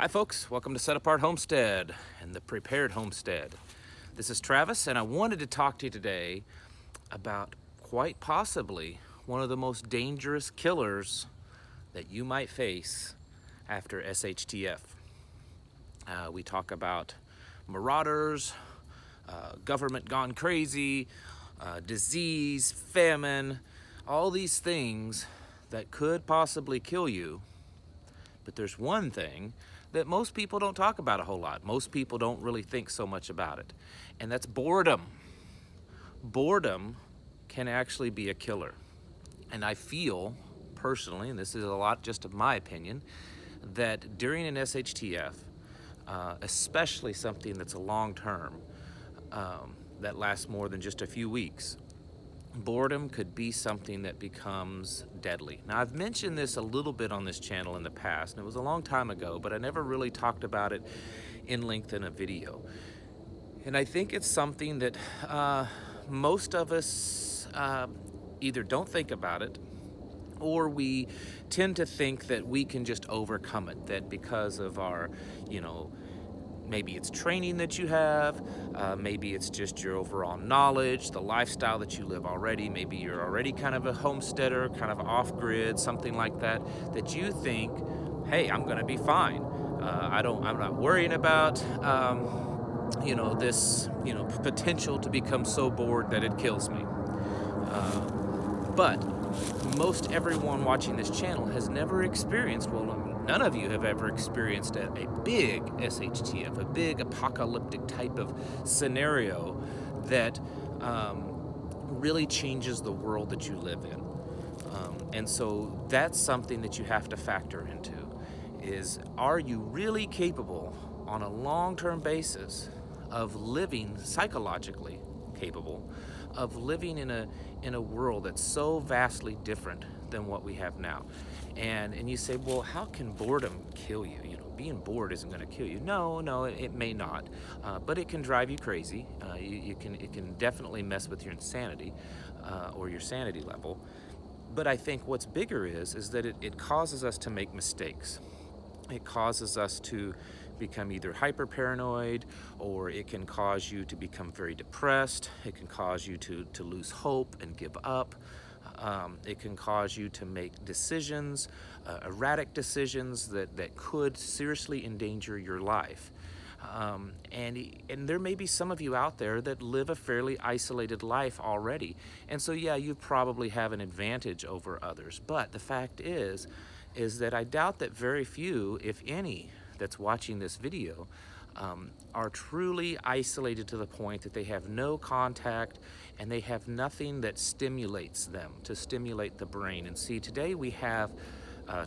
Hi folks, welcome to Set Apart Homestead and the Prepared Homestead. This is Travis, and I wanted to talk to you today about quite possibly one of the most dangerous killers that you might face after SHTF. We talk about marauders, government gone crazy, disease, famine, all these things that could possibly kill you. But there's one thing that most people don't talk about a whole lot. Most people don't really think so much about it, and that's boredom. Boredom can actually be a killer. And I feel personally, and this is a lot just of my opinion, that during an SHTF, especially something that's a long term, that lasts more than just a few weeks, boredom could be something that becomes deadly. Now, I've mentioned this a little bit on this channel in the past, and it was a long time ago, but I never really talked about it in length in a video. And I think it's something that most of us either don't think about it, or we tend to think that we can just overcome it, that because of our, maybe it's training that you have, maybe it's just your overall knowledge, the lifestyle that you live already, maybe you're already kind of a homesteader, kind of off-grid, something like that, that you think, hey, I'm gonna be fine. I'm not worrying about, this, potential to become so bored that it kills me. But most everyone watching this channel has never experienced, none of you have ever experienced a big SHTF, a big apocalyptic type of scenario that really changes the world that you live in. And so that's something that you have to factor into, is are you really capable on a long-term basis of living, psychologically capable of living in a world that's so vastly different than what we have now. And you say, well, how can boredom kill you? Being bored isn't going to kill you. No, it may not, but it can drive you crazy. It can definitely mess with your insanity or your sanity level. But I think what's bigger is that it causes us to make mistakes. It causes us to become either hyper paranoid, or it can cause you to become very depressed. It can cause you to lose hope and give up. It can cause you to make decisions, erratic decisions that could seriously endanger your life. And there may be some of you out there that live a fairly isolated life already. And so, yeah, you probably have an advantage over others. But the fact is that I doubt that very few, if any, that's watching this video are truly isolated to the point that they have no contact and they have nothing that stimulates them, to stimulate the brain. And see, today we have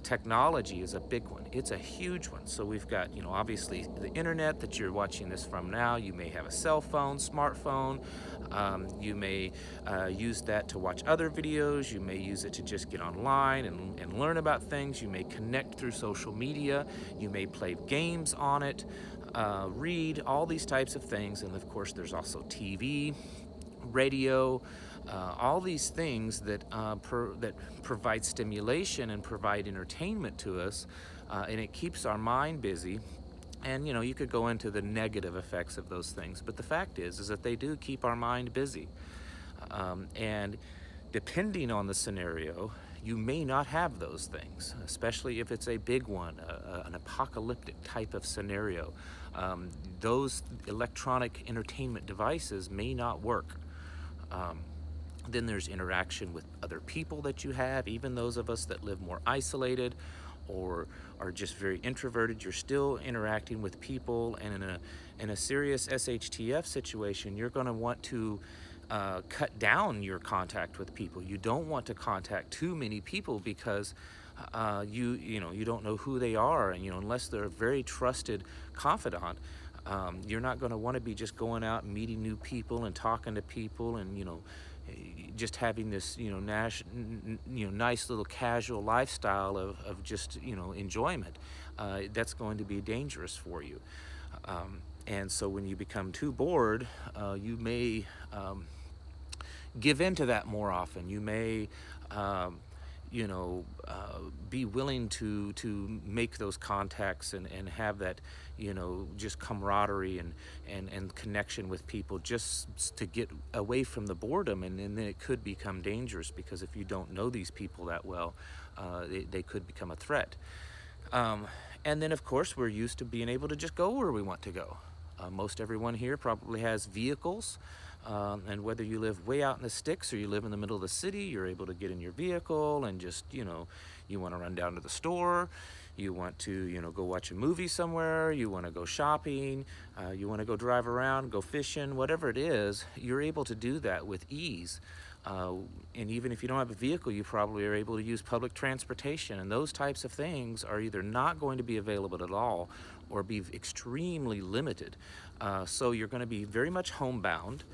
technology is a big one. It's a huge one. So we've got, obviously the internet that you're watching this from now. You may have a cell phone, smartphone. You may use that to watch other videos. You may use it to just get online and learn about things. You may connect through social media. You may play games on it, read, all these types of things. And of course, there's also TV, radio, all these things that provide stimulation and provide entertainment to us, and it keeps our mind busy. And you could go into the negative effects of those things, but the fact is that they do keep our mind busy. And depending on the scenario, you may not have those things, especially if it's a big one, an apocalyptic type of scenario. Those electronic entertainment devices may not work. Then there's interaction with other people that you have, even those of us that live more isolated or are just very introverted. You're still interacting with people, and in a serious SHTF situation, you're going to want to cut down your contact with people. You don't want to contact too many people because you don't know who they are, and unless they're a very trusted confidant, you're not going to want to be just going out and meeting new people and talking to people and just having this nice little casual lifestyle of just enjoyment. That's going to be dangerous for you. And so when you become too bored, you may give into that more often. You may be willing to make those contacts and have that, just camaraderie and connection with people, just to get away from the boredom. And then it could become dangerous, because if you don't know these people that well, they could become a threat. And then, of course, we're used to being able to just go where we want to go. Most everyone here probably has vehicles, and whether you live way out in the sticks or you live in the middle of the city, you're able to get in your vehicle and just, you want to run down to the store, you want to, go watch a movie somewhere, you want to go shopping, you want to go drive around, go fishing, whatever it is, you're able to do that with ease. And even if you don't have a vehicle, you probably are able to use public transportation, and those types of things are either not going to be available at all or be extremely limited. So you're going to be very much homebound.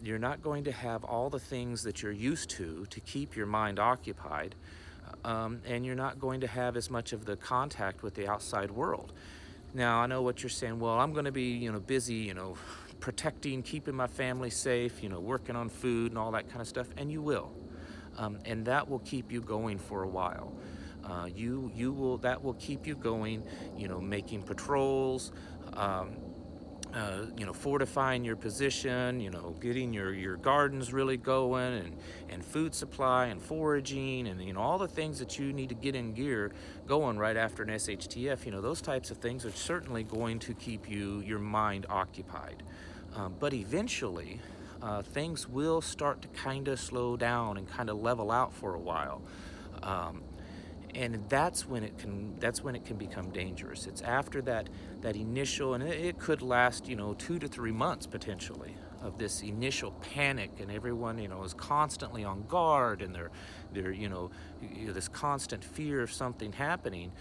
You're not going to have all the things that you're used to keep your mind occupied, and you're not going to have as much of the contact with the outside world. Now, I know what you're saying. Well, I'm going to be, busy, protecting, keeping my family safe, working on food and all that kind of stuff, and you will. And that will keep you going for a while. That will keep you going, making patrols, fortifying your position, getting your gardens really going, and food supply and foraging, and all the things that you need to get in gear going right after an SHTF. Those types of things are certainly going to keep your mind occupied. But eventually, things will start to kind of slow down and kind of level out for a while. And that's when it can become dangerous. It's after that initial, and it could last 2 to 3 months potentially, of this initial panic, and everyone is constantly on guard, and they're this constant fear of something happening.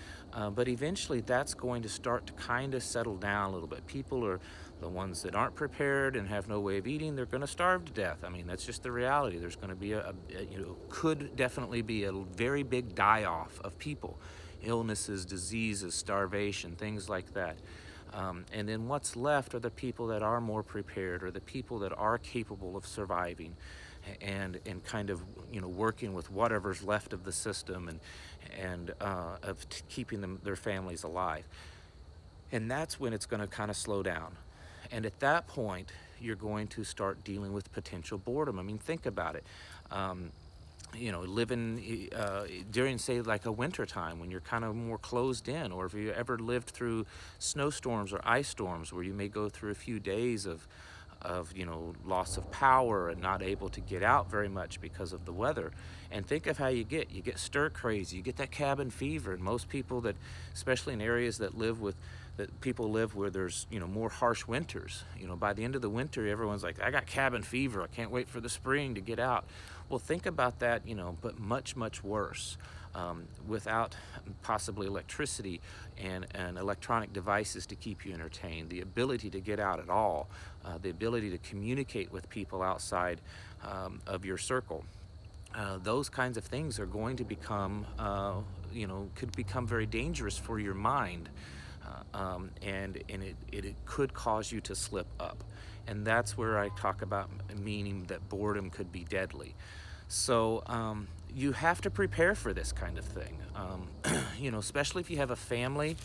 But eventually that's going to start to kind of settle down a little bit. People are the ones that aren't prepared and have no way of eating. They're going to starve to death. I mean, that's just the reality. There's going to be could definitely be a very big die-off of people, illnesses, diseases, starvation, things like that. And then what's left are the people that are more prepared, or the people that are capable of surviving and kind of working with whatever's left of the system, and of keeping their families alive. And that's when it's going to kind of slow down. And at that point, you're going to start dealing with potential boredom. I mean, think about it. Living during, say, like a winter time, when you're kind of more closed in, or if you ever lived through snowstorms or ice storms, where you may go through a few days of loss of power and not able to get out very much because of the weather. And think of how you get stir crazy, you get that cabin fever. And most people that, especially in areas that people live where there's more harsh winters, by the end of the winter, everyone's like, I got cabin fever, I can't wait for the spring to get out. Well, think about that, but much worse, without possibly electricity and electronic devices to keep you entertained, the ability to get out at all, the ability to communicate with people outside of your circle. Those kinds of things are going to become, could become very dangerous for your mind. And it could cause you to slip up. And that's where I talk about meaning that boredom could be deadly. So you have to prepare for this kind of thing. Especially if you have a family,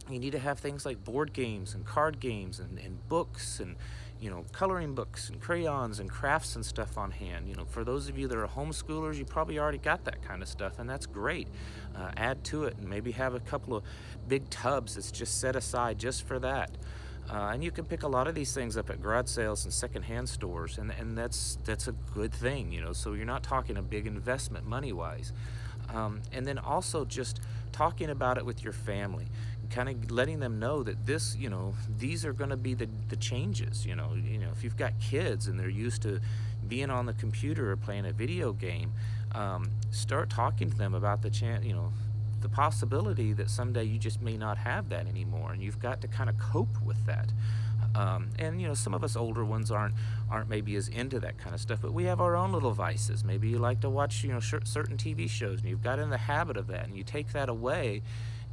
you need to have things like board games and card games and books and coloring books and crayons and crafts and stuff on hand. For those of you that are homeschoolers, you probably already got that kind of stuff, and that's great. Add to it, and maybe have a couple of big tubs that's just set aside just for that. And you can pick a lot of these things up at garage sales and secondhand stores, and that's a good thing, so you're not talking a big investment money-wise. And then also just talking about it with your family, kind of letting them know that this, these are going to be the changes. If you've got kids and they're used to being on the computer or playing a video game, start talking to them about the possibility that someday you just may not have that anymore, and you've got to kind of cope with that. And some of us older ones aren't maybe as into that kind of stuff, but we have our own little vices. Maybe you like to watch certain TV shows, and you've got in the habit of that, and you take that away,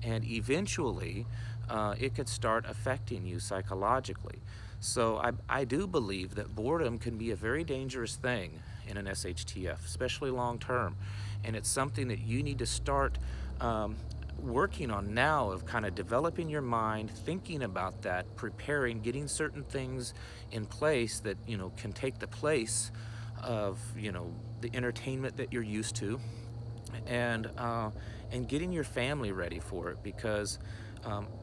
and eventually it could start affecting you psychologically. So I do believe that boredom can be a very dangerous thing, in an SHTF, especially long term. And it's something that you need to start working on now, of kind of developing your mind, thinking about that, preparing, getting certain things in place that, you know, can take the place of, you know, the entertainment that you're used to, and getting your family ready for it, because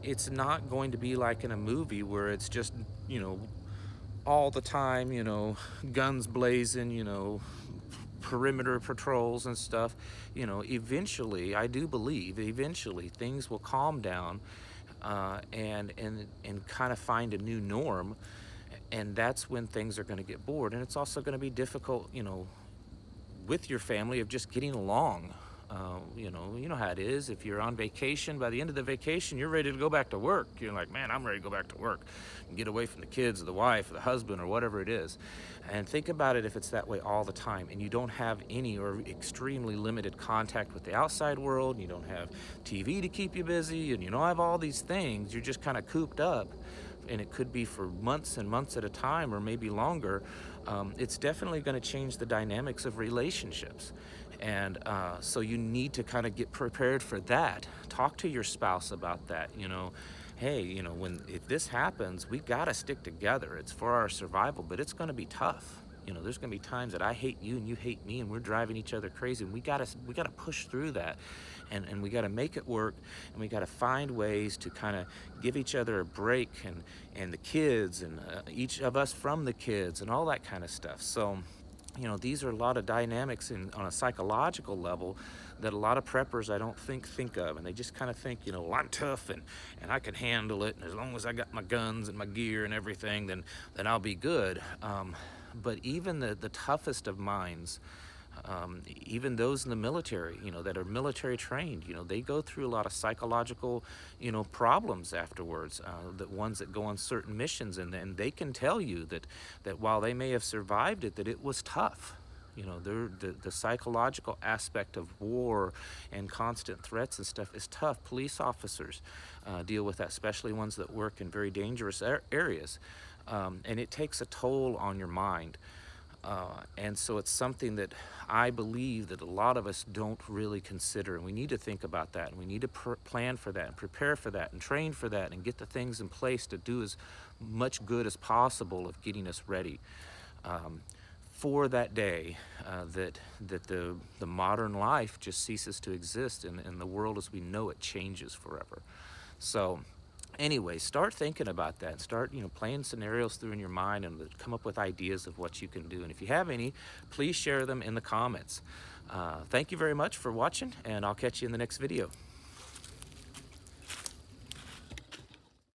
it's not going to be like in a movie where it's just, you know, all the time, you know, guns blazing, you know, perimeter patrols and stuff. You know, eventually, I do believe eventually things will calm down, and kind of find a new norm, and that's when things are going to get bored. And it's also going to be difficult, you know, with your family, of just getting along. You know how it is. If you're on vacation, by the end of the vacation, you're ready to go back to work. You're like, man, I'm ready to go back to work and get away from the kids or the wife or the husband or whatever it is. And think about it, if it's that way all the time and you don't have any or extremely limited contact with the outside world, and you don't have TV to keep you busy, and you don't have all these things, you're just kind of cooped up, and it could be for months and months at a time, or maybe longer. It's definitely going to change the dynamics of relationships. And so you need to kind of get prepared for that. Talk to your spouse about that. You know, hey, you know, if this happens, we got to stick together. It's for our survival, but it's going to be tough. You know, there's going to be times that I hate you and you hate me, and we're driving each other crazy, and we got to push through that, and we got to make it work, and we got to find ways to kind of give each other a break, and the kids, and each of us from the kids, and all that kind of stuff. So, you know, these are a lot of dynamics on a psychological level that a lot of preppers I don't think of, and they just kind of think, you know, well, I'm tough and I can handle it, and as long as I got my guns and my gear and everything, then I'll be good. But even the toughest of minds, even those in the military, you know, that are military trained, you know, they go through a lot of psychological, you know, problems afterwards. The ones that go on certain missions, and they can tell you that while they may have survived it, that it was tough. You know, the psychological aspect of war and constant threats and stuff is tough. Police officers deal with that, especially ones that work in very dangerous areas. And it takes a toll on your mind. And so it's something that I believe that a lot of us don't really consider, and we need to think about that, and we need to plan for that, and prepare for that, and train for that, and get the things in place to do as much good as possible of getting us ready for that day that the modern life just ceases to exist, and the world as we know it changes forever. So anyway, start thinking about that. Start, you know, playing scenarios through in your mind, and come up with ideas of what you can do. And if you have any, please share them in the comments. Thank you very much for watching, and I'll catch you in the next video.